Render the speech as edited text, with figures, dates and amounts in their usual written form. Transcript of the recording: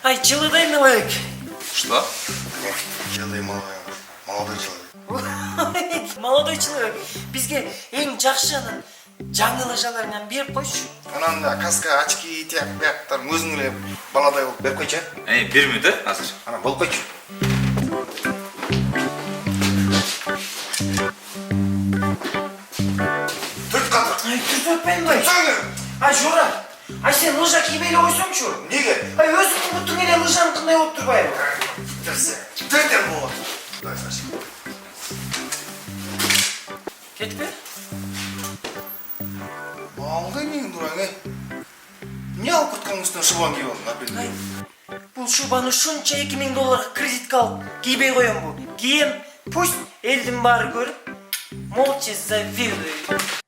Ай, жылыдай милок. Что? Жылый молодой человек. Молодой человек. Бизге эң жакшы анан жаңы лыжаларынан берип койчу. Анан да каска, очки, тияк, бияктарын өзүң эле баладай болуп берип койчу. Берме да азыр. Анан болуп койчу. Түрт катыр. Ай, түрт өтпейм. Сөңгүр. Ай, Жора. Ай, сен лыжа кийбей эле койсоңчу. Неге? Ай, өзүңдүн бутуң эле лыжаң кандай болуп турбайбы? Түртер болот. Дай спасибо. Кетпе? Алдай менин дураң, эмне алып кыткан үстүнө шубан кийип алдың, апел? Ай, бул шубаны ушунча 2000 долларга кредитке алып кийбей коем бу. Кием, пусть элдин баары көрүп, молча завидует.